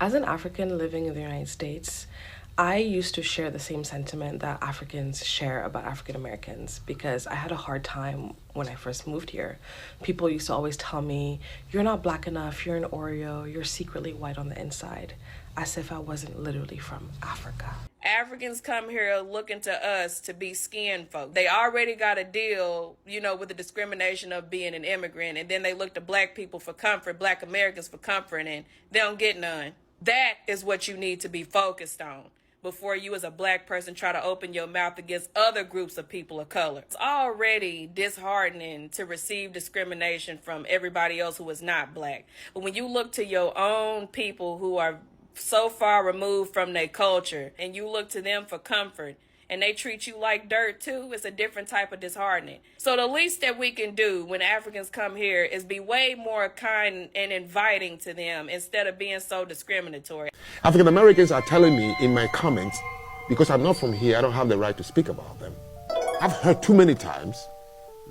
As an African living in the United States, I used to share the same sentiment that Africans share about African Americans because I had a hard time when I first moved here. People used to always tell me, "You're not black enough, you're an Oreo, you're secretly white on the inside," as if I wasn't literally from Africa. Africans come here looking to us to be skin folk. They already got a deal, with the discrimination of being an immigrant, and then they look to black people for comfort, black Americans for comfort, and they don't get none. That is what you need to be focused on before you as a black person try to open your mouth against other groups of people of color. It's already disheartening to receive discrimination from everybody else who is not black. But when you look to your own people who are so far removed from their culture and you look to them for comfort and they treat you like dirt too, it's a different type of disheartening. So the least that we can do when Africans come here is be way more kind and inviting to them instead of being so discriminatory. African Americans are telling me in my comments, because I'm not from here, I don't have the right to speak about them. I've heard too many times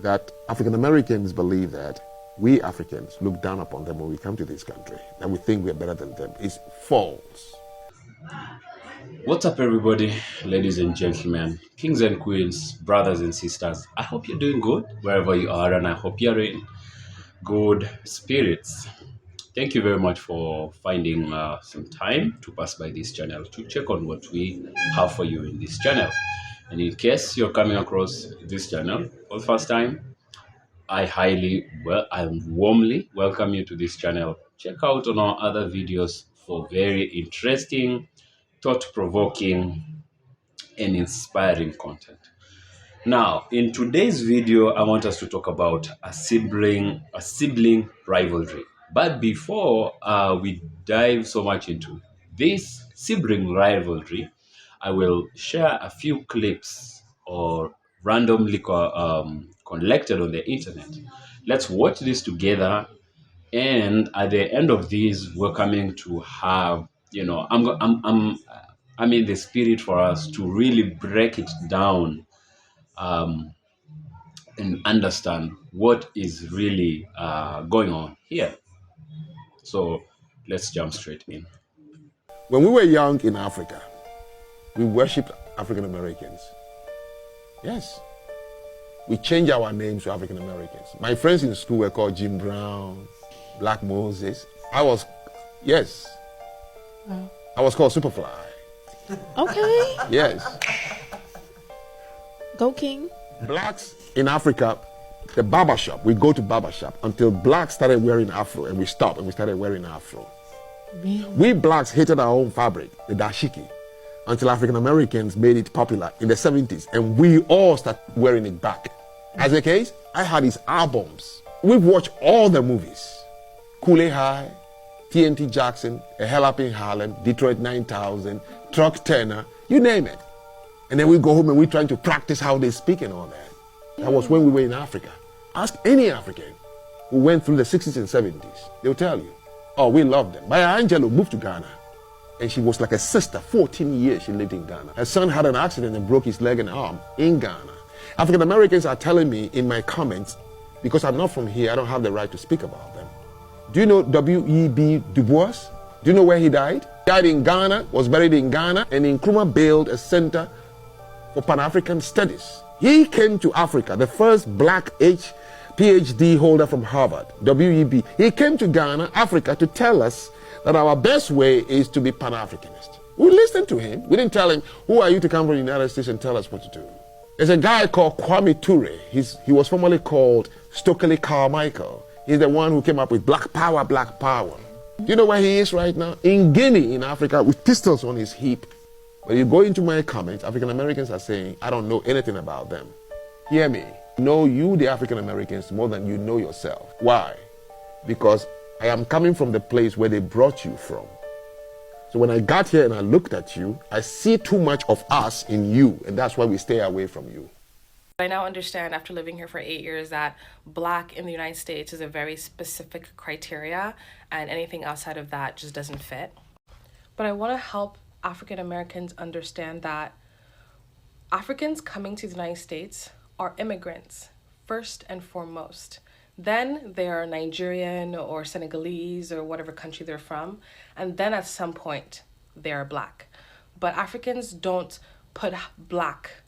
that African Americans believe that we Africans look down upon them when we come to this country, that we think we're better than them. It's false. What's up, everybody, ladies and gentlemen, kings and queens, brothers and sisters? I hope you're doing good wherever you are, and I hope you're in good spirits. Thank you very much for finding some time to pass by this channel to check on what we have for you in this channel. And in case you're coming across this channel for the first time, I warmly welcome you to this channel. Check out on our other videos for very interesting, thought-provoking, and inspiring content. Now, in today's video, I want us to talk about a sibling rivalry. But before we dive so much into this sibling rivalry, I will share a few clips or randomly collected on the internet. Let's watch this together, and at the end of these, we're coming to have, I'm in the spirit for us to really break it down and understand what is really going on here. So let's jump straight in. When we were young in Africa, we worshipped African Americans. Yes. We changed our names to African Americans. My friends in school were called Jim Brown, Black Moses. Wow. I was called Superfly. Okay. Yes. Go King. Blacks in Africa, the barbershop, we go to barbershop until blacks started wearing afro, and we stopped and we started wearing afro. Really? We blacks hated our own fabric, the dashiki, until African Americans made it popular in the 70s, and we all started wearing it back. As a case, I had his albums. We've watched all the movies. Kool-Aid High, TNT Jackson, A Hell Up in Harlem, Detroit 9000, Truck Turner, you name it. And then we go home and we're trying to practice how they speak and all that. That was when we were in Africa. Ask any African who went through the 60s and 70s. They'll tell you, oh, we love them. Maya Angelou moved to Ghana, and she was like a sister. 14 years she lived in Ghana. Her son had an accident and broke his leg and arm in Ghana. African Americans are telling me in my comments, because I'm not from here, I don't have the right to speak about them. Do you know W.E.B. Du Bois? Do you know where he died? He died in Ghana, was buried in Ghana, and Nkrumah built a center for Pan-African studies. He came to Africa, the first black PhD holder from Harvard, W.E.B. He came to Ghana, Africa, to tell us that our best way is to be Pan-Africanist. We listened to him. We didn't tell him, who are you to come from the United States and tell us what to do? There's a guy called Kwame Ture. He was formerly called Stokely Carmichael. He's the one who came up with Black Power, Black Power. Do you know where he is right now? In Guinea, in Africa, with pistols on his hip. When you go into my comments, African Americans are saying, I don't know anything about them. Hear me. Know you, the African Americans, more than you know yourself. Why? Because I am coming from the place where they brought you from. So when I got here and I looked at you, I see too much of us in you, and that's why we stay away from you. I now understand after living here for 8 years that Black in the United States is a very specific criteria, and anything outside of that just doesn't fit. But I want to help African Americans understand that Africans coming to the United States are immigrants, first and foremost. Then they are Nigerian or Senegalese or whatever country they're from. And then at some point, they are black. But Africans don't put black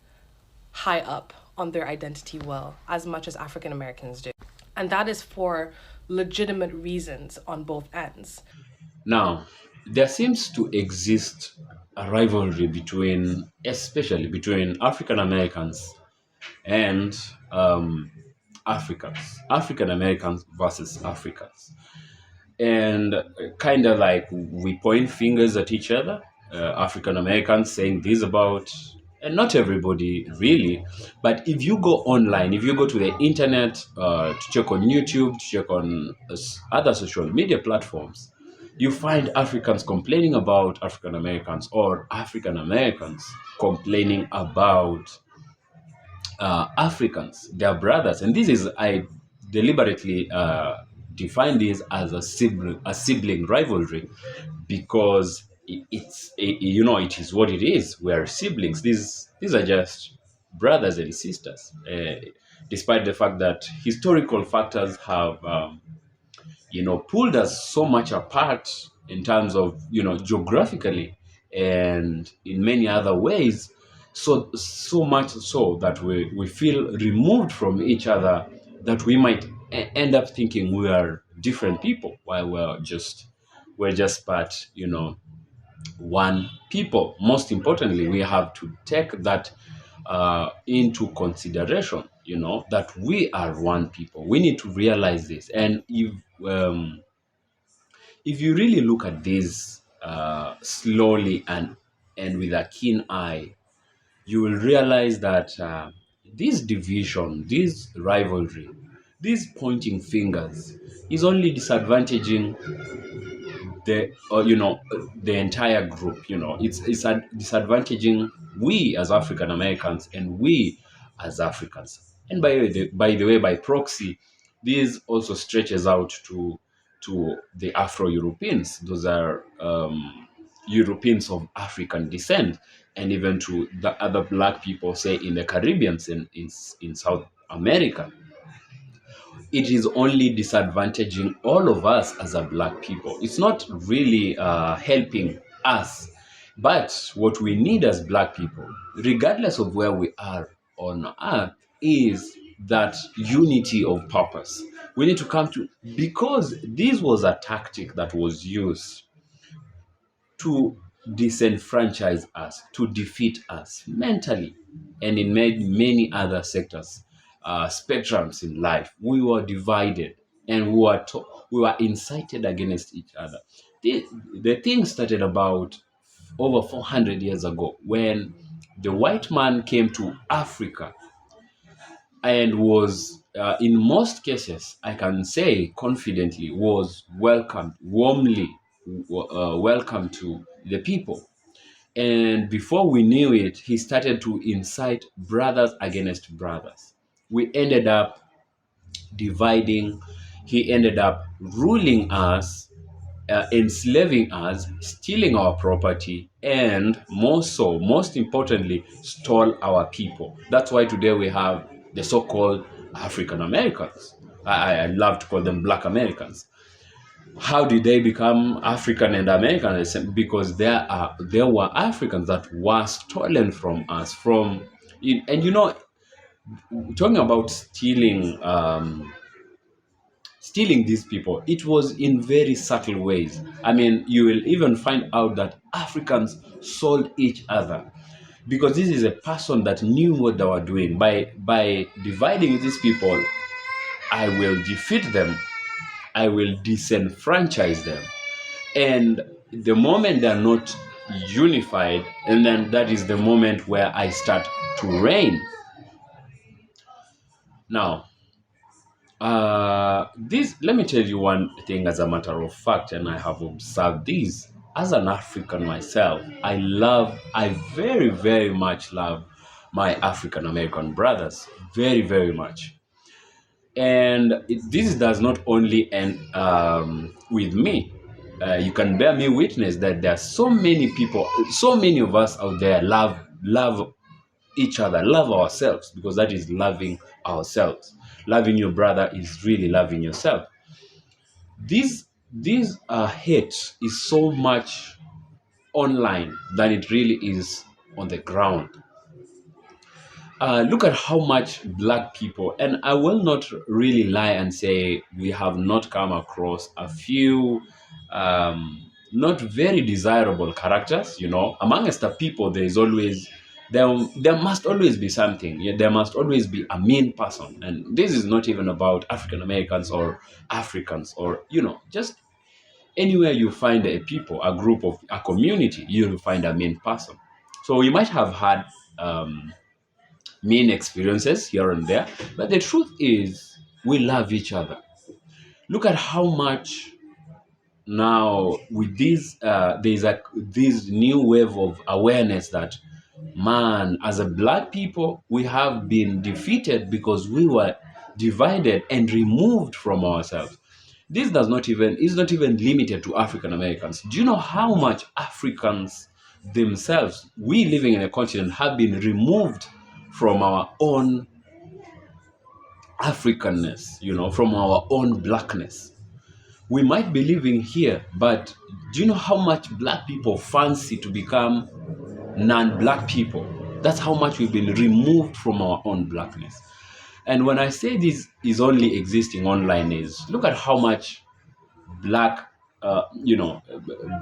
high up on their identity well as much as African Americans do. And that is for legitimate reasons on both ends. Now, there seems to exist a rivalry between, especially between African Americans and Africans, African Americans versus Africans. And kind of like we point fingers at each other, African Americans saying this about, and not everybody really, but if you go online, if you go to the internet to check on YouTube, to check on other social media platforms, you find Africans complaining about African Americans or African Americans complaining about Africans, their brothers. And this is, I deliberately define this as a sibling rivalry because it is what it is. We are siblings. These are just brothers and sisters, despite the fact that historical factors have pulled us so much apart in terms of, geographically and in many other ways, so much so that we feel removed from each other, that we might end up thinking we are different people while we're just part, one people. Most importantly, we have to take that into consideration, that we are one people. We need to realize this. And if you really look at this slowly and with a keen eye, you will realize that this division, this rivalry, this pointing fingers is only disadvantaging the entire group. It's disadvantaging we as African Americans and we as Africans. And by the way, by proxy, this also stretches out to the Afro-Europeans. Those are Europeans of African descent, and even to the other black people, say in the Caribbean and in South America. It is only disadvantaging all of us as a black people. It's not really helping us. But what we need as black people, regardless of where we are on earth, is that unity of purpose. We need to come to, because this was a tactic that was used to disenfranchise us, to defeat us mentally, and in many other sectors, spectrums in life. We were divided, and we were incited against each other. The thing started about over 400 years ago when the white man came to Africa and was, in most cases, I can say confidently, was welcomed, warmly welcomed to the people. And before we knew it, he started to incite brothers against brothers. We ended up dividing. He ended up ruling us, enslaving us, stealing our property, and most importantly, stole our people. That's why today we have the so-called African Americans. I love to call them Black Americans. How did they become African and American? Because there were Africans that were stolen from us. Talking about stealing these people, it was in very subtle ways. I mean, you will even find out that Africans sold each other, because this is a person that knew what they were doing. By dividing these people, I will defeat them, I will disenfranchise them. And the moment they're not unified, and then that is the moment where I start to reign. Now, let me tell you one thing as a matter of fact, and I have observed this. As an African myself, I very, very much love my African American brothers. Very, very much. And this does not only end with me. You can bear me witness that there are so many people, so many of us out there love each other, love ourselves, because that is loving ourselves. loving your brother is really loving yourself. This hate is so much online than it really is on the ground. Look at how much black people, and I will not really lie and say we have not come across a few not very desirable characters. Amongst the people, there must always be something. Yeah, there must always be a mean person, and this is not even about African Americans or Africans or just anywhere you find a people, a group of a community, you'll find a mean person. So we might have had mean experiences here and there, but the truth is we love each other. Look at how much now with this new wave of awareness that, man, as a black people, we have been defeated because we were divided and removed from ourselves. This is not even limited to African Americans. Do you know how much Africans themselves, we living in a continent, have been removed from our own Africanness, from our own blackness? We might be living here, but do you know how much black people fancy to become non-black people? That's how much we've been removed from our own blackness. And when I say this is only existing online, is look at how much black,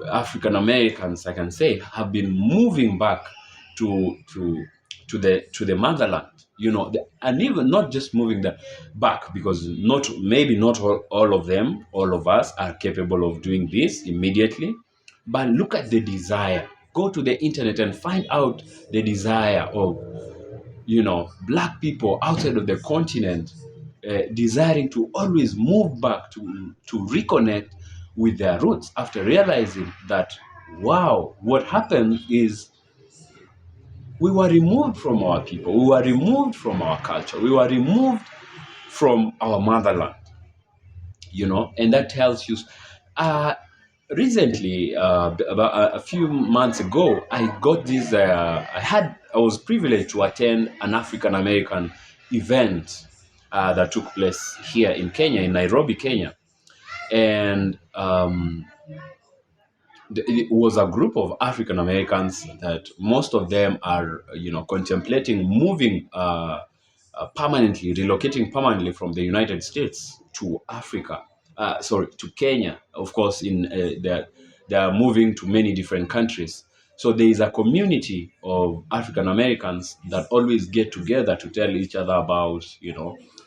African Americans, I can say, have been moving back to the motherland. And even not just moving back, because maybe not all of them, all of us are capable of doing this immediately. But look at the desire. Go to the internet and find out the desire of black people outside of the continent, desiring to always move back to reconnect with their roots after realizing that, wow, what happened is we were removed from our people, we were removed from our culture, we were removed from our motherland, and that tells you. Recently, about a few months ago, I got this. I was privileged to attend an African American event that took place here in Kenya, in Nairobi, Kenya, and it was a group of African Americans that most of them are, contemplating moving permanently, relocating permanently from the United States to Africa. To Kenya. Of course, they are moving to many different countries. So there is a community of African Americans that always get together to tell each other about,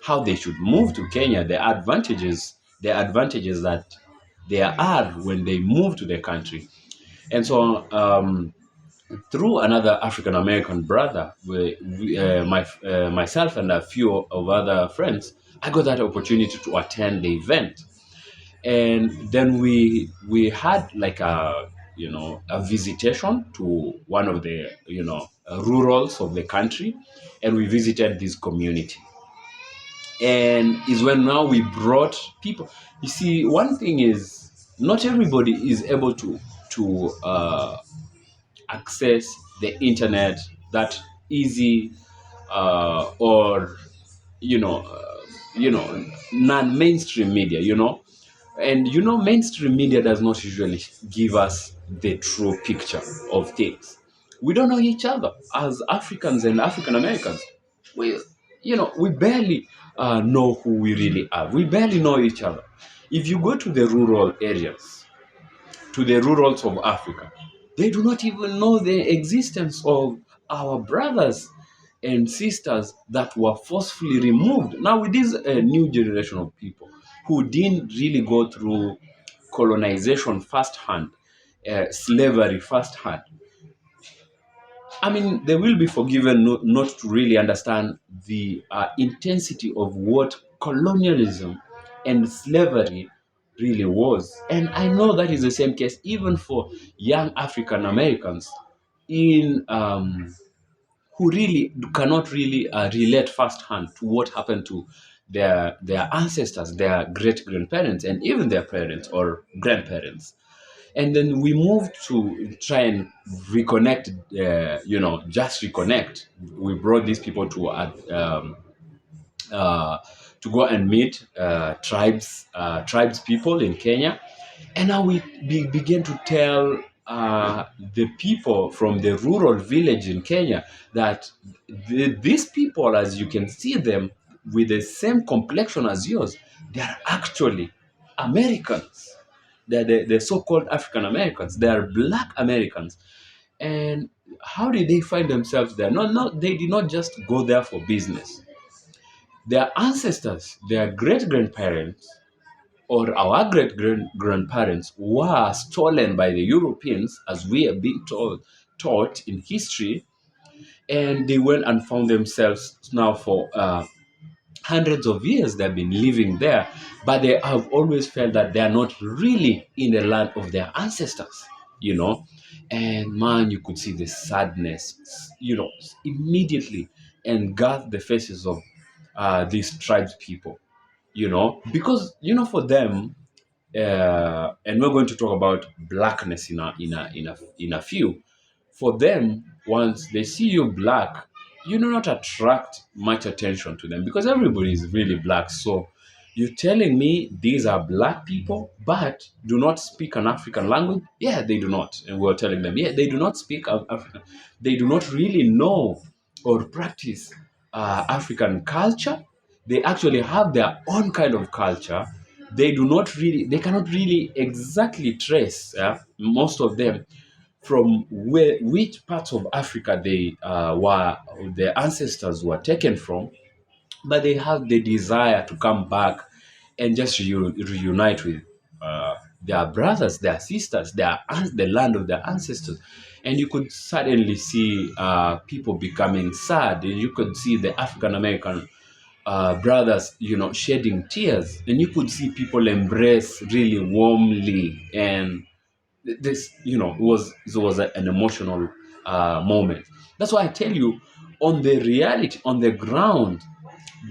how they should move to Kenya, the advantages that there are when they move to the country. And so through another African American brother, myself and a few of other friends, I got that opportunity to attend the event. And then we had like a visitation to one of the rurals of the country, and we visited this community. And is when now we brought people. You see, one thing is not everybody is able to access the internet that easy, or non-mainstream media, and mainstream media does not usually give us the true picture of things. We don't know each other as Africans and African Americans. We barely know who we really are. We barely know each other. If you go to the rural areas, to the rurals of Africa, they do not even know the existence of our brothers and sisters that were forcefully removed. Now, with this new generation of people who didn't really go through colonization firsthand, slavery firsthand, I mean, they will be forgiven not to really understand the intensity of what colonialism and slavery really was. And I know that is the same case even for young African Americans in who really cannot really relate firsthand to what happened to their ancestors, their great grandparents, and even their parents or grandparents. And then we moved to try and reconnect, just reconnect. We brought these people to to go and meet tribes people in Kenya. And now we begin to tell the people from the rural village in Kenya that these people, as you can see them with the same complexion as yours, they are actually Americans. They're the so-called African Americans. They are Black Americans. And how did they find themselves there? No, they did not just go there for business. Their ancestors, their great-grandparents, or our great-grandparents were stolen by the Europeans, as we have been taught in history, and they went and found themselves now for hundreds of years they've been living there, but they have always felt that they are not really in the land of their ancestors, you know. And man, you could see the sadness, immediately engulf the faces of these tribes people, because for them, and we're going to talk about blackness in a few. For them, once they see you black, you do not attract much attention to them because everybody is really black. So you're telling me these are black people but do not speak an African language? Yeah, they do not. And we're telling them, yeah, they do not speak African. They do not really know or practice African culture. They actually have their own kind of culture. They cannot really exactly trace, most of them, from which parts of Africa their ancestors were taken from, but they have the desire to come back and just reunite with their brothers, their sisters, the land of their ancestors. And you could suddenly see people becoming sad. You could see the African American brothers, shedding tears, and you could see people embrace really warmly. And this, it was an emotional moment. That's why I tell you, on the reality, on the ground,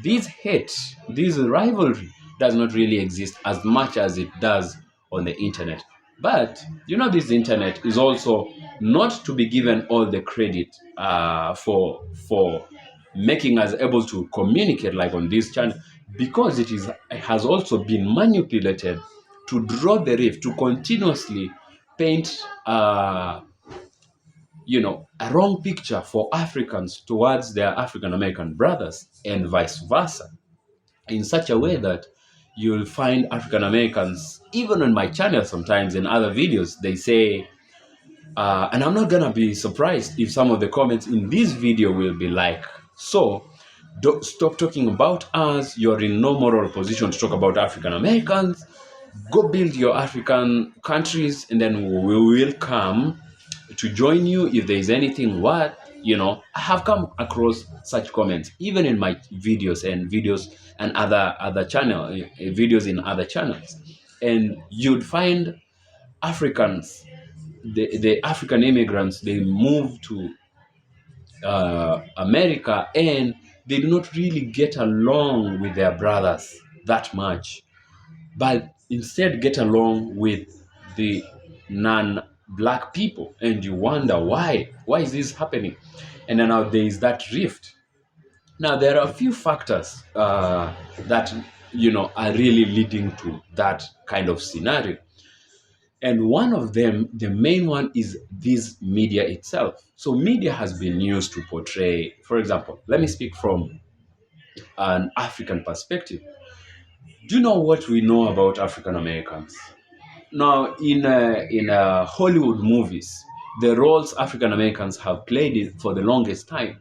this hate, this rivalry does not really exist as much as it does on the internet. But this internet is also not to be given all the credit for making us able to communicate like on this channel, because it has also been manipulated to draw the rift, to continuously paint a wrong picture for Africans towards their African American brothers and vice versa, in such a way that you'll find African Americans, even on my channel sometimes in other videos, they say, and I'm not gonna be surprised if some of the comments in this video will be like, so don't stop talking about us, you're in no moral position to talk about African Americans, go build your African countries, and then we will come to join you if there is anything. I have come across such comments even in my videos and other channel videos in other channels, and you'd find Africans, the African immigrants, they move to America, and they do not really get along with their brothers that much, but instead get along with the non-black people. And you wonder why is this happening? And then now there is that rift. Now there are a few factors that are really leading to that kind of scenario. And one of them, the main one, is this media itself. So media has been used to portray, for example, let me speak from an African perspective. Do you know what we know about African Americans? Now, in Hollywood movies, the roles African Americans have played for the longest time,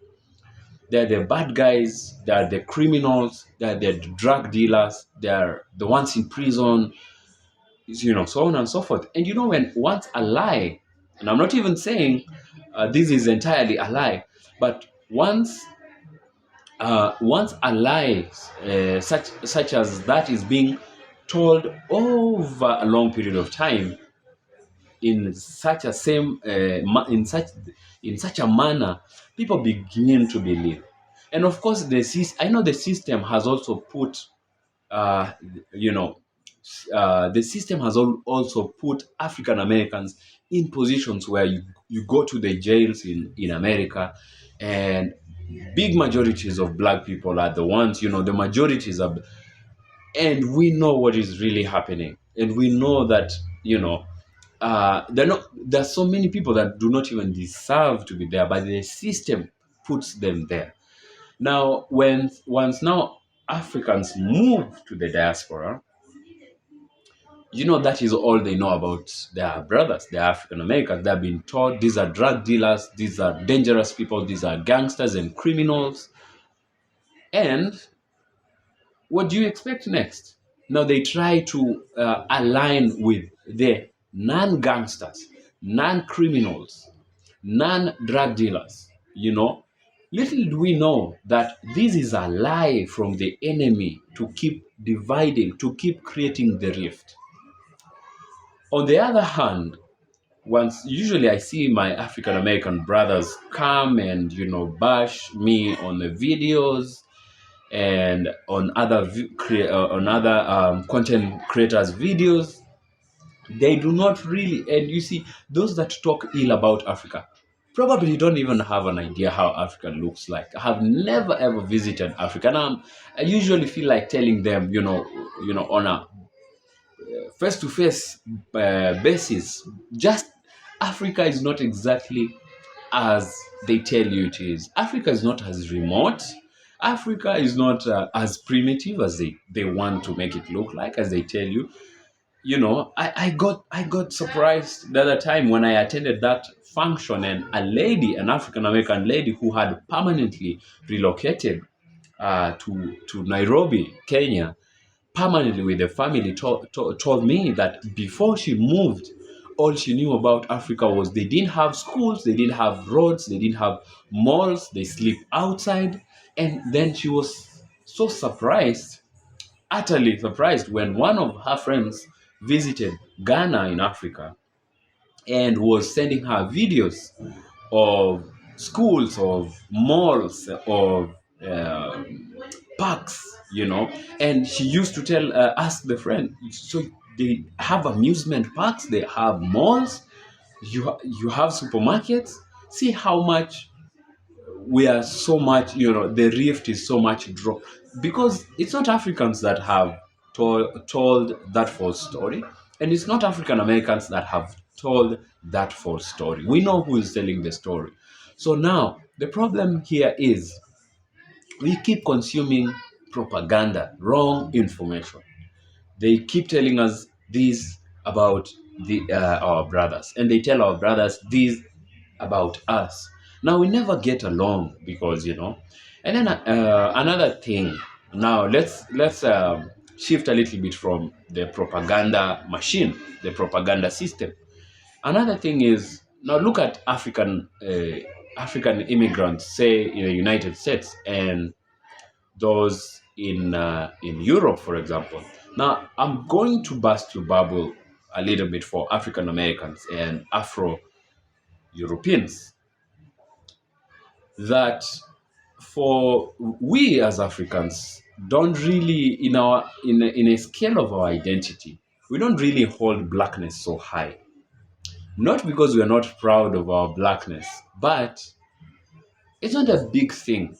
they're the bad guys, they're the criminals, they're the drug dealers, they're the ones in prison, so on and so forth. And when once a lie, and I'm not even saying this is entirely a lie, but once a lie such as that is being told over a long period of time in such a manner, people begin to believe. And of course, I know the system has also put the system has also put African Americans in positions where you go to the jails in America, and big majorities of black people are the ones, the majorities and we know what is really happening, and we know that, there's so many people that do not even deserve to be there, but the system puts them there. Now, once now Africans move to the diaspora, that is all they know about their brothers, their African Americans. They've been taught these are drug dealers, these are dangerous people, these are gangsters and criminals. And what do you expect next? Now they try to align with the non-gangsters, non-criminals, non-drug dealers. Little do we know that this is a lie from the enemy to keep dividing, to keep creating the rift. On the other hand, usually I see my African American brothers come and bash me on the videos and on other content creators' videos. They do not really, and you see, those that talk ill about Africa probably don't even have an idea how Africa looks like. I have never ever visited Africa, and I usually feel like telling them, on a face-to-face basis, just Africa is not exactly as they tell you it is. Africa is not as remote. Africa is not as primitive as they want to make it look like, as they tell you. I got surprised the other time when I attended that function, and an African American lady who had permanently relocated to Nairobi, Kenya, permanently with the family, told me that before she moved, all she knew about Africa was they didn't have schools, they didn't have roads, they didn't have malls, they sleep outside. And then she was so surprised, utterly surprised, when one of her friends visited Ghana in Africa and was sending her videos of schools, of malls, of parks, and she used to ask the friend, so they have amusement parks, they have malls, you have supermarkets. See how much we are so much, the rift is so much drop, because it's not Africans that have told that false story, and it's not African Americans that have told that false story. We know who is telling the story. So now the problem here is we keep consuming propaganda, wrong information. They keep telling us this about our brothers, and they tell our brothers this about us. Now we never get along because And then another thing. Now let's shift a little bit from the propaganda machine, the propaganda system. Another thing is, now look at African immigrants, say in the United States, and those in Europe, for example. Now, I'm going to burst your bubble a little bit for African Americans and Afro Europeans. That for we as Africans don't really, in a scale of our identity, we don't really hold blackness so high. Not because we are not proud of our blackness, but it's not a big thing.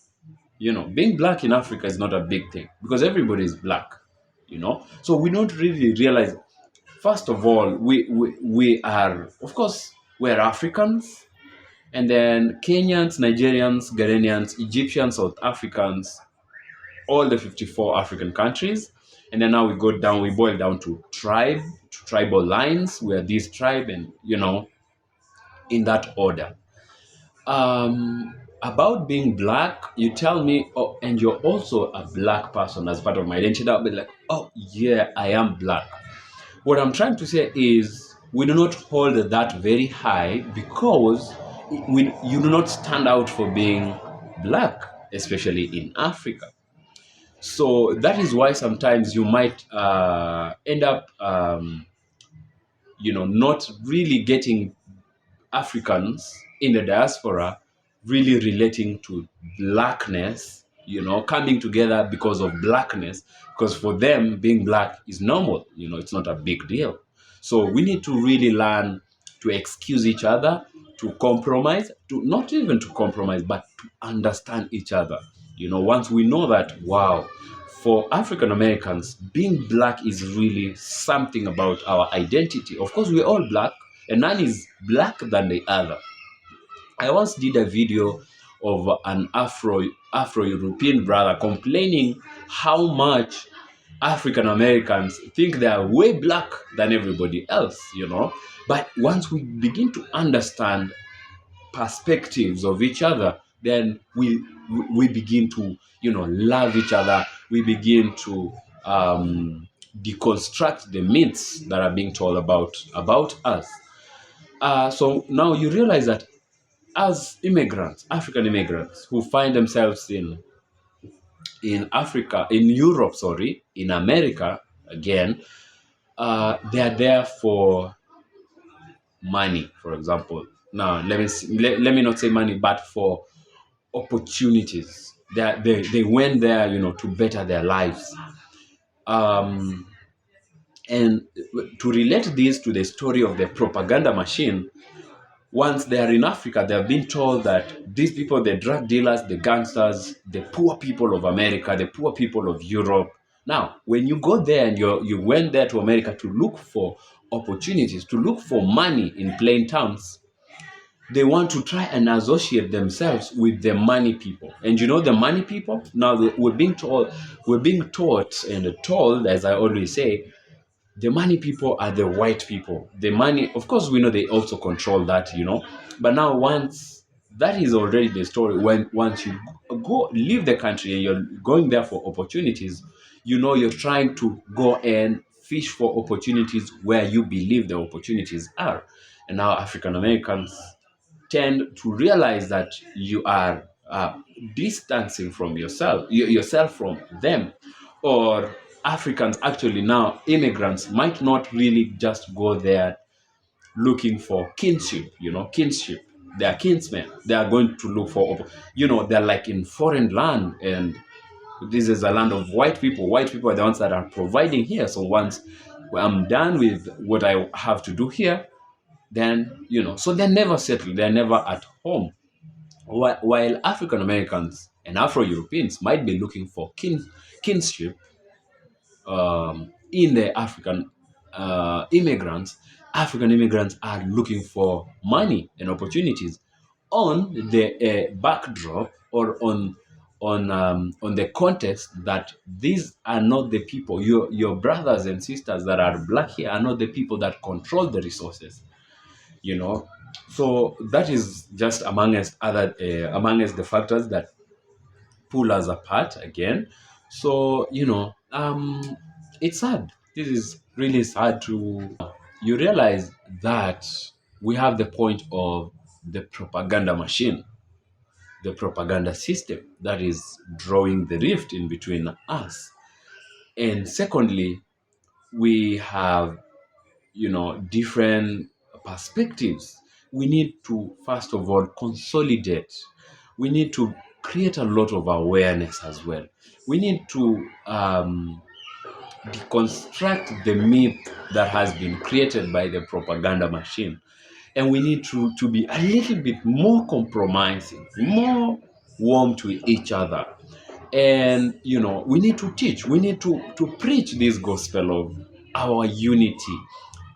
Being black in Africa is not a big thing because everybody is black, So we don't really realize, first of all, we are, of course, we're Africans, and then Kenyans, Nigerians, Ghanaians, Egyptians, South Africans, all the 54 African countries. And then now we boil down to tribal lines. We're this tribe, and, in that order. About being black, you tell me, oh, and you're also a black person as part of my identity, I'll be like, oh yeah, I am black. What I'm trying to say is we do not hold that very high because you do not stand out for being black, especially in Africa. So that is why sometimes you might end up, not really getting Africans in the diaspora really relating to blackness, coming together because of blackness, because for them being black is normal, it's not a big deal. So we need to really learn to excuse each other, to compromise, to not even to compromise, but to understand each other. Once we know that, wow, for African Americans, being black is really something about our identity. Of course, we're all black, and none is black than the other. I once did a video of an Afro-European brother complaining how much African Americans think they are way black than everybody else, But once we begin to understand perspectives of each other, then we begin to love each other. We begin to deconstruct the myths that are being told about us. So now you realize that as immigrants, African immigrants who find themselves in Africa, in Europe, in America again, they are there for money, for example. Now, let me not say money, but for opportunities. They went there, to better their lives. And to relate this to the story of the propaganda machine, once they are in Africa, they have been told that these people, the drug dealers, the gangsters, the poor people of America, the poor people of Europe. Now, when you go there and you went there to America to look for opportunities, to look for money in plain terms, they want to try and associate themselves with the money people. And the money people? Now, we're being taught and told, as I always say, the money people are the white people. The money, of course, we know they also control that, But now, once that is already the story, once you go leave the country and you're going there for opportunities, you're trying to go and fish for opportunities where you believe the opportunities are. And now African Americans tend to realize that you are distancing from yourself from them. Or Africans, actually now immigrants, might not really just go there looking for kinship. They are kinsmen. They are going to look for, they're like in foreign land, and this is a land of white people. White people are the ones that are providing here. So once I'm done with what I have to do here, then, so they're never settled. They're never at home. While African Americans and Afro-Europeans might be looking for kinship in the African immigrants, African immigrants are looking for money and opportunities on the backdrop, or on the context that these are not the people. Your brothers and sisters that are black here are not the people that control the resources. So that is just amongst the factors that pull us apart again. So it's sad. This is really sad. You realize that we have the point of the propaganda machine, the propaganda system that is drawing the rift in between us. And secondly, we have different perspectives. We need to, first of all, consolidate. We need to create a lot of awareness as well. We need to deconstruct the myth that has been created by the propaganda machine. And we need to be a little bit more compromising, more warm to each other. And we need to teach, we need to preach this gospel of our unity,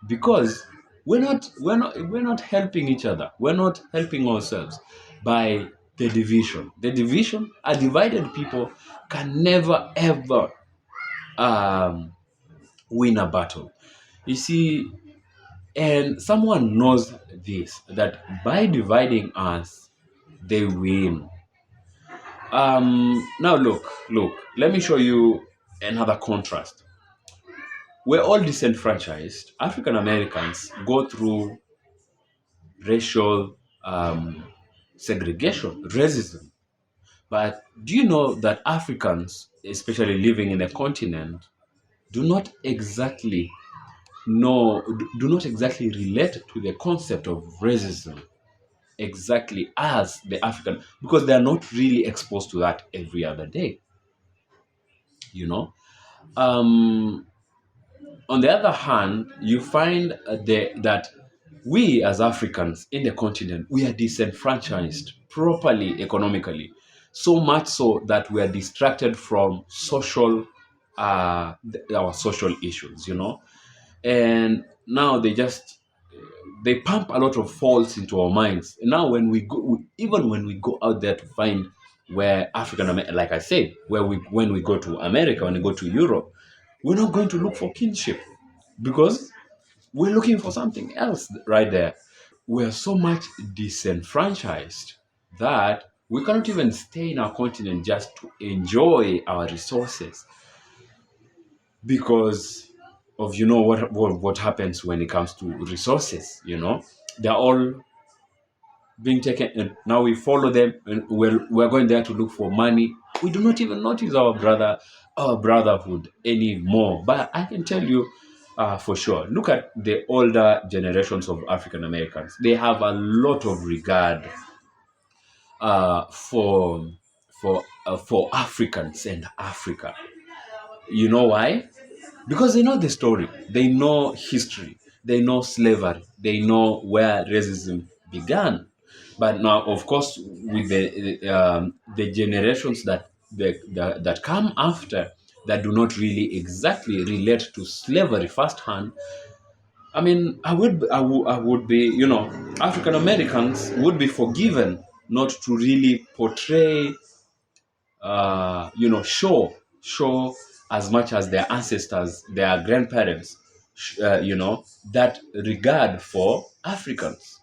because we're not helping each other, we're not helping ourselves by the division. A divided people can never ever win a battle, you see. And someone knows this, that by dividing us they win. Now look, let me show you another contrast. We're all disenfranchised. African Americans go through racial segregation, racism. But do you know that Africans, especially living in a continent, do not exactly relate to the concept of racism exactly as the African, because they are not really exposed to that every other day. On the other hand, you find that we as Africans in the continent, we are disenfranchised properly economically, so much so that we are distracted from social our social issues, and now they pump a lot of faults into our minds. And now when we go, even when we go out there to find where like I said, when we go to America, when we go to Europe, we're not going to look for kinship because we're looking for something else right there. We're so much disenfranchised that we cannot even stay in our continent just to enjoy our resources because of what happens when it comes to resources. They're all being taken, and now we follow them, and we're going there to look for money. We do not even notice our brotherhood anymore. But I can tell you, for sure, look at the older generations of African Americans. They have a lot of regard uh, for for Africans and Africa. You know why? Because they know the story, they know history, they know slavery, they know where racism began. But now, of course, with the generations that come after, that do not really exactly relate to slavery firsthand, I mean, I would be, African Americans would be forgiven not to really portray, show as much as their ancestors, their grandparents, that regard for Africans,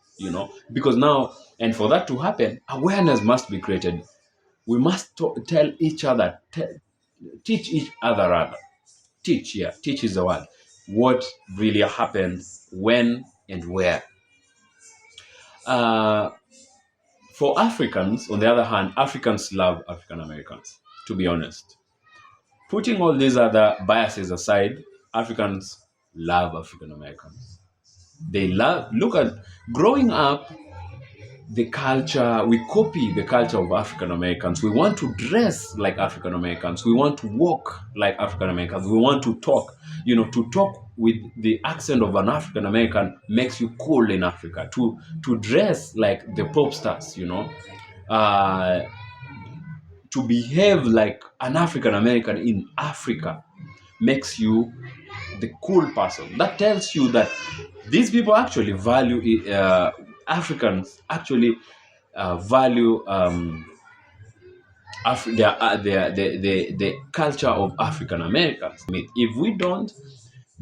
because now, and for that to happen, awareness must be created. We must tell each other, teach each other, teach is the word, what really happened, when and where. Uh, for Africans, on the other hand, Africans love African Americans, to be honest. Putting all these other biases aside, Africans love African Americans. They look at growing up, the culture, we copy the culture of African Americans. We want to dress like African Americans. We want to walk like African Americans. We want to talk. To talk with the accent of an African American makes you cool in Africa. To dress like the pop stars, uh, to behave like an African American in Africa makes you the cool person. That tells you that these people actually value, Africans actually value the culture of African Americans. If we don't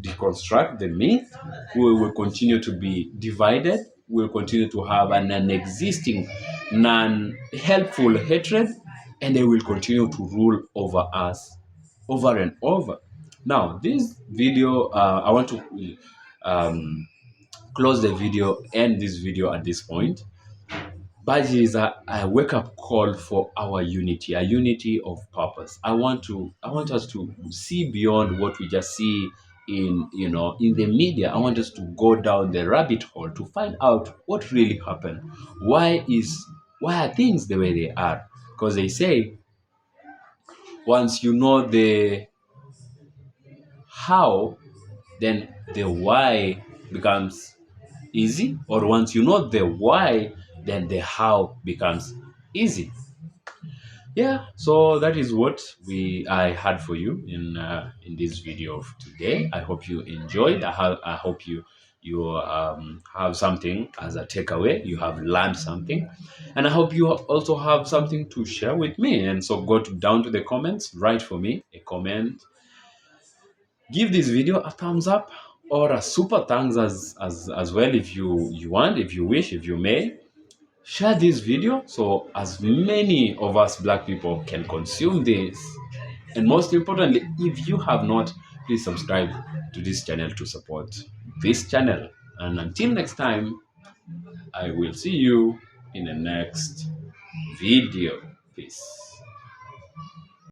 deconstruct the myth, we will continue to be divided. We will continue to have an existing, non-helpful hatred, and they will continue to rule over us over and over. Now, this video, I want to close the video, end this video at this point. But it is a wake-up call for our unity, a unity of purpose. I want us to see beyond what we just see in the media. I want us to go down the rabbit hole to find out what really happened. Why are things the way they are? Because they say once you know the how, then the why becomes easy, or once you know the why, then the how becomes easy. Yeah, so that is what I had for you in this video of today. I hope you enjoyed. I hope you have something as a takeaway. You have learned something, and I hope you also have something to share with me. And so down to the comments, write for me a comment, give this video a thumbs up or a super thanks as well, if you want, if you wish, if you may. Share this video so as many of us Black people can consume this. And most importantly, if you have not, please subscribe to this channel to support this channel. And until next time, I will see you in the next video. Peace.